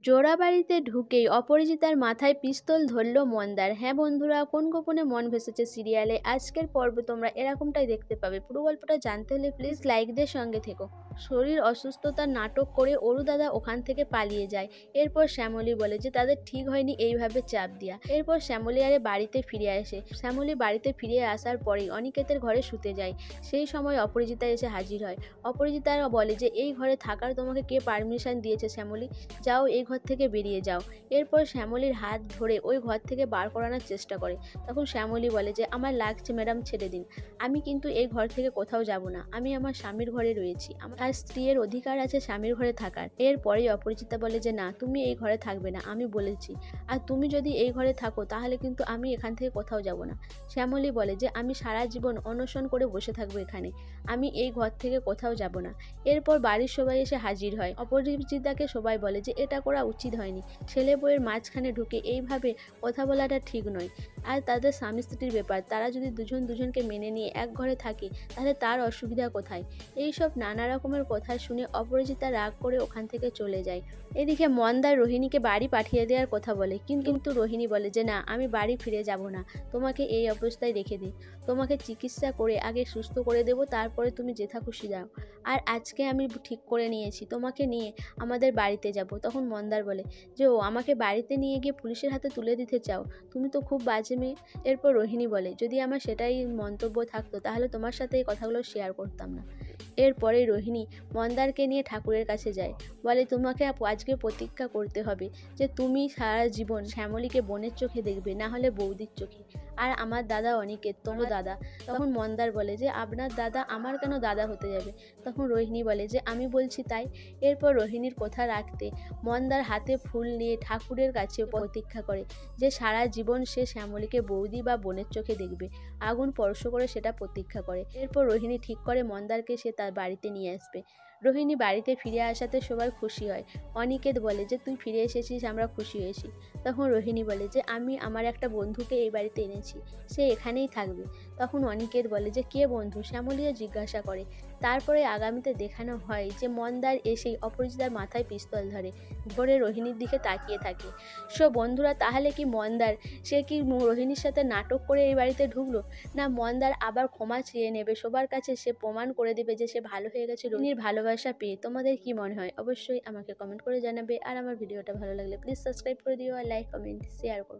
জোড়াবাড়িতে ঢুকেই অপরাজিতার মাথায় পিস্তল ধরল মন্দার। হ্যাঁ বন্ধুরা, কোন গোপনে মন ভেসেছে সিরিয়ালে আজকের পর্বে তোমরা এরকমটাই দেখতে পাবে। পুরো গল্পটা জানতে হলে প্লিজ লাইক দিয়ে সঙ্গে থেকো। শরীর অসুস্থতার নাটক করে অরু দাদা ওখান থেকে পালিয়ে যায়। এরপর শ্যামলী বলে যে তাদের ঠিক হয়নি এইভাবে চাপ দিয়া। এরপর শ্যামলী আরে বাড়িতে ফিরে আসে। শ্যামলী বাড়িতে ফিরে আসার পরেই অনিকেতের ঘরে শুতে যায়। সেই সময় অপরাজিতা এসে হাজির হয়। অপরাজিতা বলে যে এই ঘরে থাকার তোমাকে কে পারমিশন দিয়েছে শ্যামলী, যাও এই ঘর থেকে বেরিয়ে যাও। এরপর শ্যামলীর হাত ধরে ওই ঘর থেকে বার করানোর চেষ্টা করে। তখন শ্যামলী বলে যে আমার লাগছে ম্যাডাম, ছেড়ে দিন, আমি কিন্তু এই ঘর থেকে কোথাও যাব না, আমি আমার স্বামীর ঘরে রয়েছি, আমার স্ত্রীর অধিকার আছে স্বামীর ঘরে থাকার। এরপরেই অপরিচিতা বলে যে না, তুমি এই ঘরে থাকবে না, আমি বলেছি, আর তুমি যদি এই ঘরে থাকো তাহলে কিন্তু আমি এখান থেকে কোথাও যাব না। শ্যামলী বলে যে আমি সারা জীবন অনশন করে বসে থাকবো এখানে, আমি এই ঘর থেকে কোথাও যাব না। এরপর বাড়ির সবাই এসে হাজির হয়। অপরাজিতাকে সবাই বলে যে এটা করা উচিত হয়নি, ছেলে বউয়ের মাঝখানে ঢুকে এইভাবে কথা বলাটা ঠিক নয়। আর তাদের স্বামী স্ত্রীর ব্যাপার, তারা যদি দুজন দুজনকে মেনে নিয়ে এক ঘরে থাকে তাহলে তার অসুবিধা কোথায়। এইসব নানা রকমের কথা শুনে অপরাজিতা রাগ করে ওখান থেকে চলে যায়। এদিকে মন্দার রোহিণীকে বাড়ি পাঠিয়ে দেওয়ার কথা বলে, কিন্তু রোহিণী বলে যে না, আমি বাড়ি ফিরে যাব না, তোমাকে এই অবস্থায় রেখে দিই, তোমাকে চিকিৎসা করে আগে সুস্থ করে দেব, তারপরে তুমি যেথা খুশি যাও। আর আজকে আমি ঠিক করে নিয়েছি তোমাকে নিয়ে আমাদের বাড়িতে যাব। তখন মন্দার বলে যে ও আমাকে বাড়িতে নিয়ে গিয়ে পুলিশের হাতে তুলে দিতে চাও, তুমি তো খুব বাজে মেয়ে। এরপর রোহিণী বলে যদি আমার সেটাই মন্তব্য থাকতো তাহলে তোমার সাথে এই কথাগুলো শেয়ার করতাম না। এরপরে রোহিণী মন্দারকে নিয়ে ঠাকুরের কাছে যায়, বলে তোমাকে আজকে প্রতিজ্ঞা করতে হবে যে তুমি সারা জীবন শ্যামলীকে বোনের চোখে দেখবে, না হলে বৌদির চোখে। আর আমার দাদা অনিকেত তোমার দাদা। তখন মন্দার বলে যে আপনার দাদা আমার কেন দাদা হতে যাবে। তখন রোহিণী বলে যে আমি বলছি তাই। এরপর রোহিণীর কথা রাখতে মন্দার হাতে ফুল নিয়ে ঠাকুরের কাছে প্রতীক্ষা করে যে সারা জীবন সে শ্যামলীকে বৌদি বা বোনের চোখে দেখবে, আগুন স্পর্শ করে সেটা প্রতীক্ষা করে। এরপর রোহিণী ঠিক করে মন্দারকে সে তার বাড়িতে নিয়ে আসবে। রোহিণী বাড়িতে ফিরে আসাতে সবাই খুশি হয়। অনিকেত বলে যে তুই ফিরে এসেছিস, আমরা খুশি হয়েছি। তখন রোহিণী বলে যে আমি আমার একটা বন্ধুকে এই বাড়িতে এনেছি, সে এখানেই থাকবে। তখন অনিকেত বলে যে কে বন্ধু, শ্যামলীও জিজ্ঞাসা করে। তারপরে আগামীতে দেখানো হয় যে মন্দার এসেই অপরাজিতার মাথায় পিস্তল ধরে রোহিণীর দিকে তাকিয়ে থাকে। সো বন্ধুরা, তাহলে কি মন্দার সে কি রোহিণীর সাথে নাটক করে এই বাড়িতে ঢুকলো, না মন্দার আবার ক্ষমা চেয়ে নেবে সবার কাছে, সে প্রমাণ করে দেবে যে সে ভালো হয়ে গেছে রোহিণীর ভালোবাসা পেয়ে? তোমাদের কি মনে হয় অবশ্যই আমাকে কমেন্ট করে জানাবে। আর আমার ভিডিওটা ভালো লাগলে প্লিজ সাবস্ক্রাইব করে দিও, আর লাইক কমেন্ট শেয়ার করো।